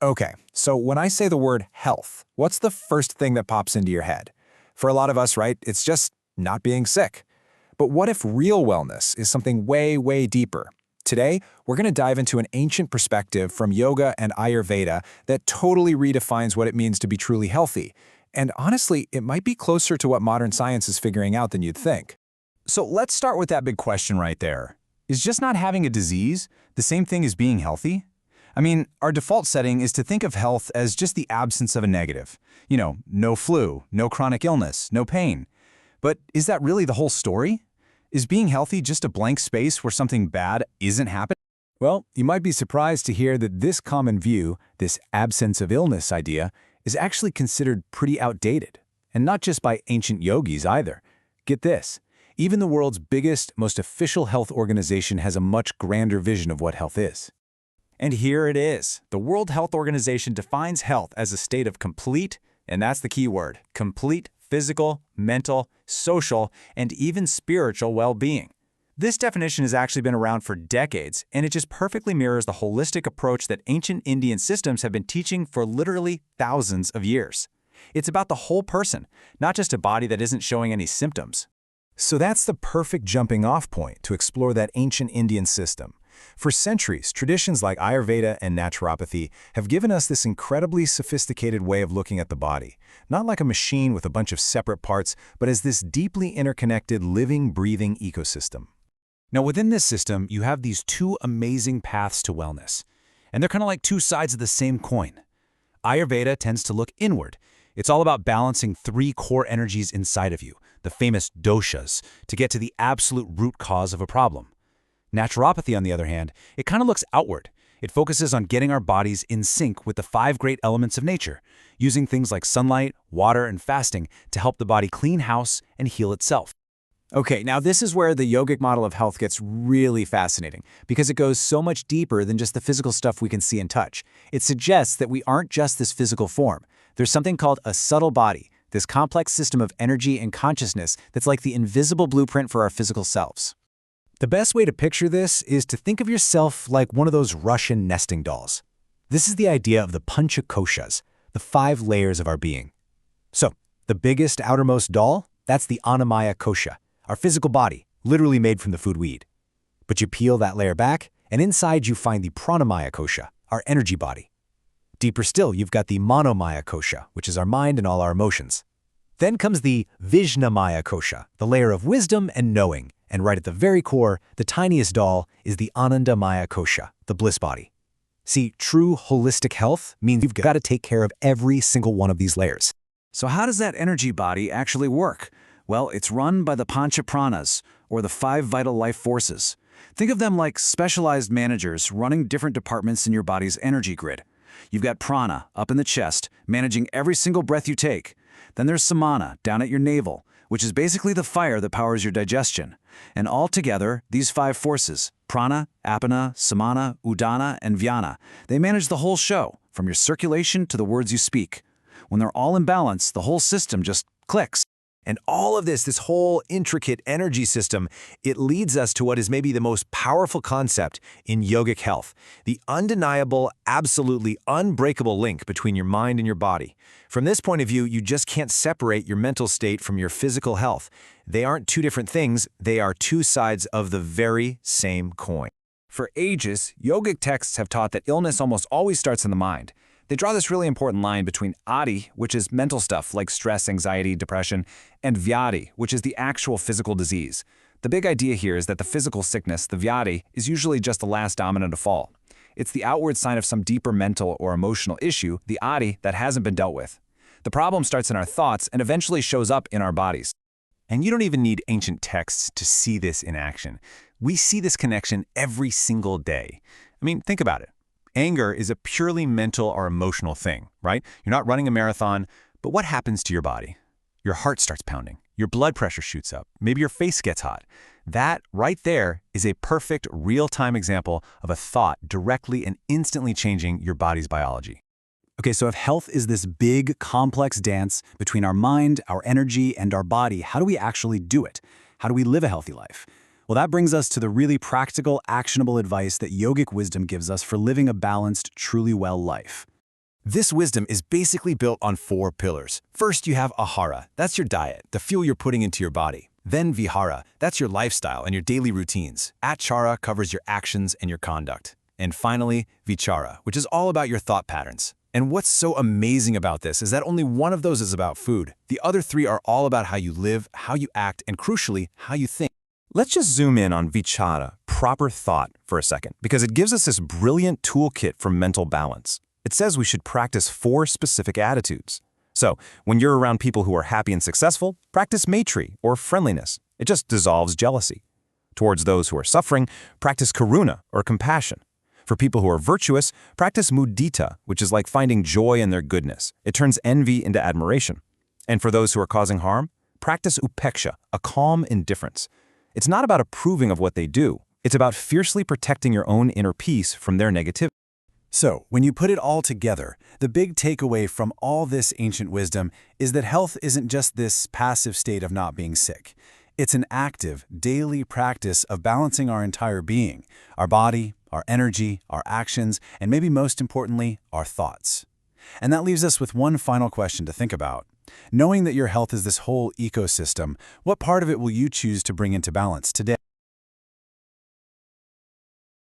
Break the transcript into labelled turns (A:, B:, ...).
A: Okay, so when I say the word health, what's the first thing that pops into your head? For a lot of us, right, it's just not being sick. But what if real wellness is something way, way deeper? Today, we're going to dive into an ancient perspective from yoga and Ayurveda that totally redefines what it means to be truly healthy. And honestly, it might be closer to what modern science is figuring out than you'd think.
B: So let's start with that big question right there. Is just not having a disease the same thing as being healthy? I mean, our default setting is to think of health as just the absence of a negative. You know, no flu, no chronic illness, no pain. But is that really the whole story? Is being healthy just a blank space where something bad isn't happening?
A: Well, you might be surprised to hear that this common view, this absence of illness idea, is actually considered pretty outdated. And not just by ancient yogis either. Get this. Even the world's biggest, most official health organization has a much grander vision of what health is.
B: And here it is. The World Health Organization defines health as a state of complete, and that's the key word, complete physical, mental, social, and even spiritual well-being. This definition has actually been around for decades, and it just perfectly mirrors the holistic approach that ancient Indian systems have been teaching for literally thousands of years. It's about the whole person, not just a body that isn't showing any symptoms.
A: So that's the perfect jumping-off point to explore that ancient Indian system. For centuries, traditions like Ayurveda and naturopathy have given us this incredibly sophisticated way of looking at the body, not like a machine with a bunch of separate parts, but as this deeply interconnected, living, breathing ecosystem.
B: Now, within this system, you have these two amazing paths to wellness, and they're kind of like two sides of the same coin. Ayurveda tends to look inward. It's all about balancing three core energies inside of you, the famous doshas, to get to the absolute root cause of a problem. Naturopathy, on the other hand, it kind of looks outward. It focuses on getting our bodies in sync with the five great elements of nature, using things like sunlight, water, and fasting to help the body clean house and heal itself.
A: Okay, now this is where the yogic model of health gets really fascinating, because it goes so much deeper than just the physical stuff we can see and touch. It suggests that we aren't just this physical form. There's something called a subtle body, this complex system of energy and consciousness that's like the invisible blueprint for our physical selves. The best way to picture this is to think of yourself like one of those Russian nesting dolls. This is the idea of the panchakoshas, the 5 layers of our being. So, the biggest outermost doll, that's the Annamaya kosha, our physical body, literally made from the food we eat. But you peel that layer back, and inside you find the Pranamaya kosha, our energy body. Deeper still, you've got the Manomaya kosha, which is our mind and all our emotions. Then comes the Vijnamaya kosha, the layer of wisdom and knowing. And right at the very core, the tiniest doll, is the Anandamaya kosha, the bliss body. See, true holistic health means you've got to take care of every single one of these layers.
B: So how does that energy body actually work? Well, it's run by the Pancha Pranas, or the 5 vital life forces. Think of them like specialized managers running different departments in your body's energy grid. You've got prana up in the chest, managing every single breath you take. Then there's samana down at your navel, which is basically the fire that powers your digestion. And all together, these 5 forces, prana, apana, samana, udana, and vyana, they manage the whole show, from your circulation to the words you speak. When they're all in balance, the whole system just clicks.
A: And all of this whole intricate energy system, it leads us to what is maybe the most powerful concept in yogic health, the undeniable, absolutely unbreakable link between your mind and your body. From this point of view, you just can't separate your mental state from your physical health. They aren't two different things, they are two sides of the very same coin. For ages, yogic texts have taught that illness almost always starts in the mind. They draw this really important line between adi, which is mental stuff like stress, anxiety, depression, and vyadi, which is the actual physical disease. The big idea here is that the physical sickness, the vyadi, is usually just the last domino to fall. It's the outward sign of some deeper mental or emotional issue, the adi, that hasn't been dealt with. The problem starts in our thoughts and eventually shows up in our bodies.
B: And you don't even need ancient texts to see this in action. We see this connection every single day. I mean, think about it. Anger is a purely mental or emotional thing, right? You're not running a marathon, but what happens to your body? Your heart starts pounding, your blood pressure shoots up, maybe your face gets hot. That right there is a perfect real-time example of a thought directly and instantly changing your body's biology. Okay, so if health is this big, complex dance between our mind, our energy, and our body, how do we actually do it? How do we live a healthy life? Well, that brings us to the really practical, actionable advice that yogic wisdom gives us for living a balanced, truly well life.
C: This wisdom is basically built on 4 pillars. First, you have ahara. That's your diet, the fuel you're putting into your body. Then vihara. That's your lifestyle and your daily routines. Achara covers your actions and your conduct. And finally, vichara, which is all about your thought patterns. And what's so amazing about this is that only one of those is about food. The other 3 are all about how you live, how you act, and crucially, how you think.
B: Let's just zoom in on vichara, proper thought, for a second, because it gives us this brilliant toolkit for mental balance. It says we should practice 4 specific attitudes. So, when you're around people who are happy and successful, practice maitri, or friendliness. It just dissolves jealousy. Towards those who are suffering, practice karuna, or compassion. For people who are virtuous, practice mudita, which is like finding joy in their goodness. It turns envy into admiration. And for those who are causing harm, practice upeksha, a calm indifference. It's not about approving of what they do. It's about fiercely protecting your own inner peace from their negativity.
C: So, when you put it all together, the big takeaway from all this ancient wisdom is that health isn't just this passive state of not being sick. It's an active, daily practice of balancing our entire being, our body, our energy, our actions, and maybe most importantly, our thoughts. And that leaves us with one final question to think about. Knowing that your health is this whole ecosystem, what part of it will you choose to bring into balance today?